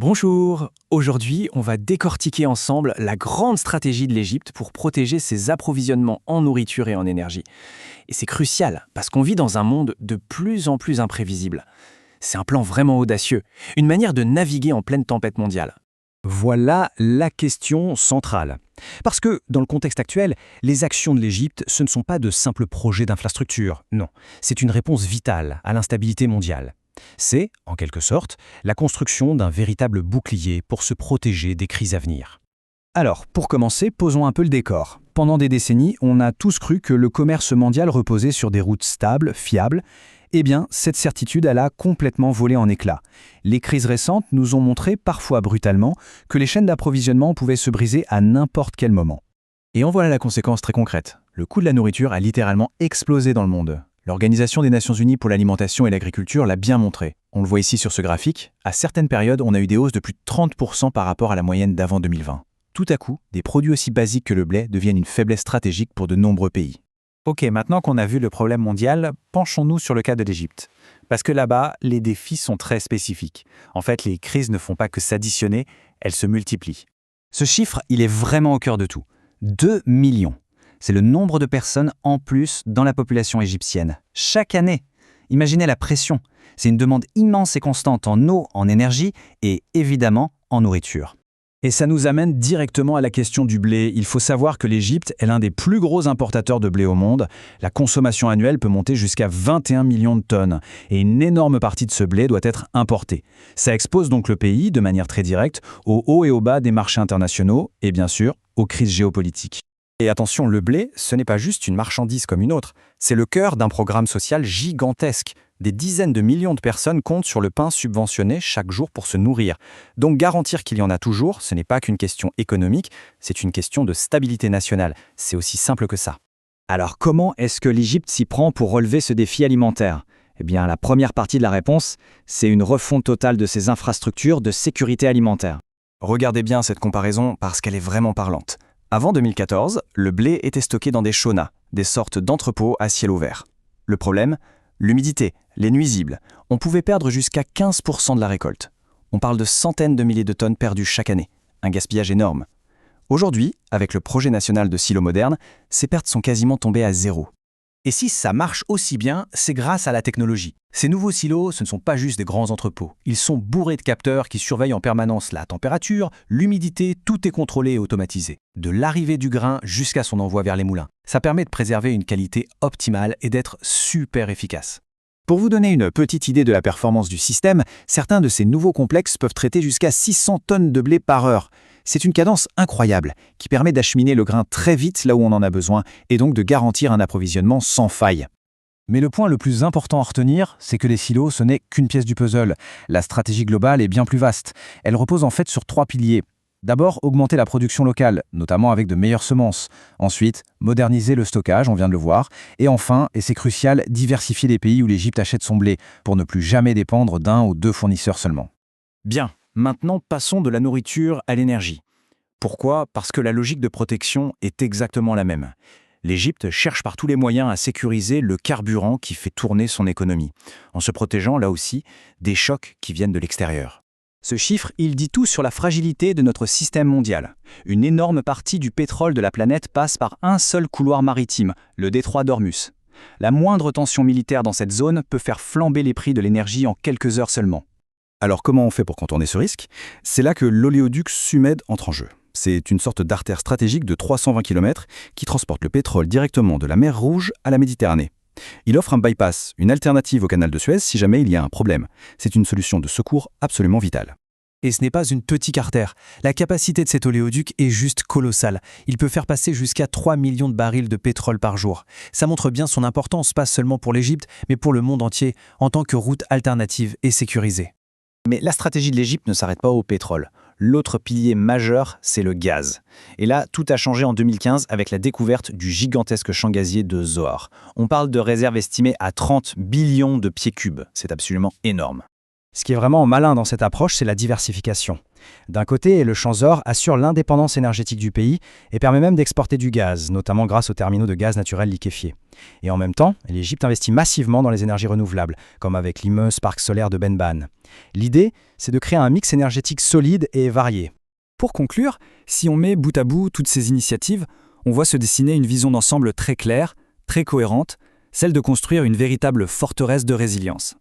Bonjour, aujourd'hui on va décortiquer ensemble la grande stratégie de l'Égypte pour protéger ses approvisionnements en nourriture et en énergie. Et c'est crucial parce qu'on vit dans un monde de plus en plus imprévisible. C'est un plan vraiment audacieux, une manière de naviguer en pleine tempête mondiale. Voilà la question centrale. Parce que, dans le contexte actuel, les actions de l'Égypte, ce ne sont pas de simples projets d'infrastructure, non. C'est une réponse vitale à l'instabilité mondiale. C'est, en quelque sorte, la construction d'un véritable bouclier pour se protéger des crises à venir. Alors, pour commencer, posons un peu le décor. Pendant des décennies, on a tous cru que le commerce mondial reposait sur des routes stables, fiables. Eh bien, cette certitude, elle a complètement volé en éclats. Les crises récentes nous ont montré, parfois brutalement, que les chaînes d'approvisionnement pouvaient se briser à n'importe quel moment. Et en voilà la conséquence très concrète. Le coût de la nourriture a littéralement explosé dans le monde. L'Organisation des Nations Unies pour l'alimentation et l'agriculture l'a bien montré. On le voit ici sur ce graphique. À certaines périodes, on a eu des hausses de plus de 30% par rapport à la moyenne d'avant 2020. Tout à coup, des produits aussi basiques que le blé deviennent une faiblesse stratégique pour de nombreux pays. Ok, maintenant qu'on a vu le problème mondial, penchons-nous sur le cas de l'Égypte. Parce que là-bas, les défis sont très spécifiques. En fait, les crises ne font pas que s'additionner, elles se multiplient. Ce chiffre, il est vraiment au cœur de tout. 2 millions. C'est le nombre de personnes en plus dans la population égyptienne. Chaque année. Imaginez la pression. C'est une demande immense et constante en eau, en énergie et évidemment en nourriture. Et ça nous amène directement à la question du blé. Il faut savoir que l'Égypte est l'un des plus gros importateurs de blé au monde. La consommation annuelle peut monter jusqu'à 21 millions de tonnes. Et une énorme partie de ce blé doit être importée. Ça expose donc le pays, de manière très directe, aux hauts et aux bas des marchés internationaux et bien sûr aux crises géopolitiques. Et attention, le blé, ce n'est pas juste une marchandise comme une autre, c'est le cœur d'un programme social gigantesque. Des dizaines de millions de personnes comptent sur le pain subventionné chaque jour pour se nourrir. Donc garantir qu'il y en a toujours, ce n'est pas qu'une question économique, c'est une question de stabilité nationale. C'est aussi simple que ça. Alors comment est-ce que l'Égypte s'y prend pour relever ce défi alimentaire ? Eh bien, la première partie de la réponse, c'est une refonte totale de ses infrastructures de sécurité alimentaire. Regardez bien cette comparaison parce qu'elle est vraiment parlante. Avant 2014, le blé était stocké dans des chonas, des sortes d'entrepôts à ciel ouvert. Le problème ? L'humidité, les nuisibles. On pouvait perdre jusqu'à 15% de la récolte. On parle de centaines de milliers de tonnes perdues chaque année. Un gaspillage énorme. Aujourd'hui, avec le projet national de silos modernes, ces pertes sont quasiment tombées à zéro. Et si ça marche aussi bien, c'est grâce à la technologie. Ces nouveaux silos, ce ne sont pas juste des grands entrepôts. Ils sont bourrés de capteurs qui surveillent en permanence la température, l'humidité, tout est contrôlé et automatisé. De l'arrivée du grain jusqu'à son envoi vers les moulins. Ça permet de préserver une qualité optimale et d'être super efficace. Pour vous donner une petite idée de la performance du système, certains de ces nouveaux complexes peuvent traiter jusqu'à 600 tonnes de blé par heure. C'est une cadence incroyable qui permet d'acheminer le grain très vite là où on en a besoin et donc de garantir un approvisionnement sans faille. Mais le point le plus important à retenir, c'est que les silos, ce n'est qu'une pièce du puzzle. La stratégie globale est bien plus vaste. Elle repose en fait sur 3 piliers. D'abord, augmenter la production locale, notamment avec de meilleures semences. Ensuite, moderniser le stockage, on vient de le voir. Et enfin, et c'est crucial, diversifier les pays où l'Égypte achète son blé, pour ne plus jamais dépendre d'un ou deux fournisseurs seulement. Bien, maintenant passons de la nourriture à l'énergie. Pourquoi ? Parce que la logique de protection est exactement la même. L'Égypte cherche par tous les moyens à sécuriser le carburant qui fait tourner son économie, en se protégeant là aussi des chocs qui viennent de l'extérieur. Ce chiffre, il dit tout sur la fragilité de notre système mondial. Une énorme partie du pétrole de la planète passe par un seul couloir maritime, le détroit d'Ormuz. La moindre tension militaire dans cette zone peut faire flamber les prix de l'énergie en quelques heures seulement. Alors comment on fait pour contourner ce risque ? C'est là que l'oléoduc Sumed entre en jeu. C'est une sorte d'artère stratégique de 320 km qui transporte le pétrole directement de la mer Rouge à la Méditerranée. Il offre un bypass, une alternative au canal de Suez si jamais il y a un problème. C'est une solution de secours absolument vitale. Et ce n'est pas une petite artère. La capacité de cet oléoduc est juste colossale. Il peut faire passer jusqu'à 3 millions de barils de pétrole par jour. Ça montre bien son importance, pas seulement pour l'Égypte, mais pour le monde entier, en tant que route alternative et sécurisée. Mais la stratégie de l'Égypte ne s'arrête pas au pétrole. L'autre pilier majeur, c'est le gaz. Et là, tout a changé en 2015 avec la découverte du gigantesque champ gazier de Zohr. On parle de réserves estimées à 30 billions de pieds cubes. C'est absolument énorme. Ce qui est vraiment malin dans cette approche, c'est la diversification. D'un côté, le champ Zohr assure l'indépendance énergétique du pays et permet même d'exporter du gaz, notamment grâce aux terminaux de gaz naturel liquéfié. Et en même temps, l'Égypte investit massivement dans les énergies renouvelables, comme avec l'immense parc solaire de Benban. L'idée, c'est de créer un mix énergétique solide et varié. Pour conclure, si on met bout à bout toutes ces initiatives, on voit se dessiner une vision d'ensemble très claire, très cohérente, celle de construire une véritable forteresse de résilience.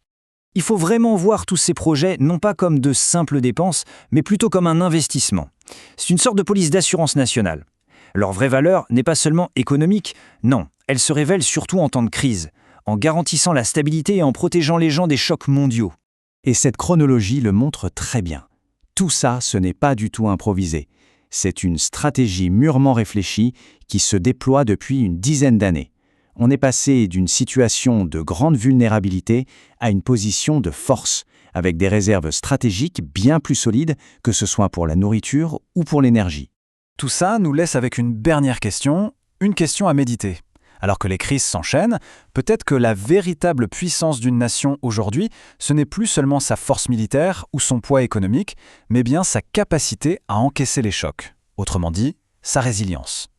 Il faut vraiment voir tous ces projets non pas comme de simples dépenses, mais plutôt comme un investissement. C'est une sorte de police d'assurance nationale. Leur vraie valeur n'est pas seulement économique, non, elle se révèle surtout en temps de crise, en garantissant la stabilité et en protégeant les gens des chocs mondiaux. Et cette chronologie le montre très bien. Tout ça, ce n'est pas du tout improvisé. C'est une stratégie mûrement réfléchie qui se déploie depuis une dizaine d'années. On est passé d'une situation de grande vulnérabilité à une position de force, avec des réserves stratégiques bien plus solides, que ce soit pour la nourriture ou pour l'énergie. Tout ça nous laisse avec une dernière question, une question à méditer. Alors que les crises s'enchaînent, peut-être que la véritable puissance d'une nation aujourd'hui, ce n'est plus seulement sa force militaire ou son poids économique, mais bien sa capacité à encaisser les chocs. Autrement dit, sa résilience.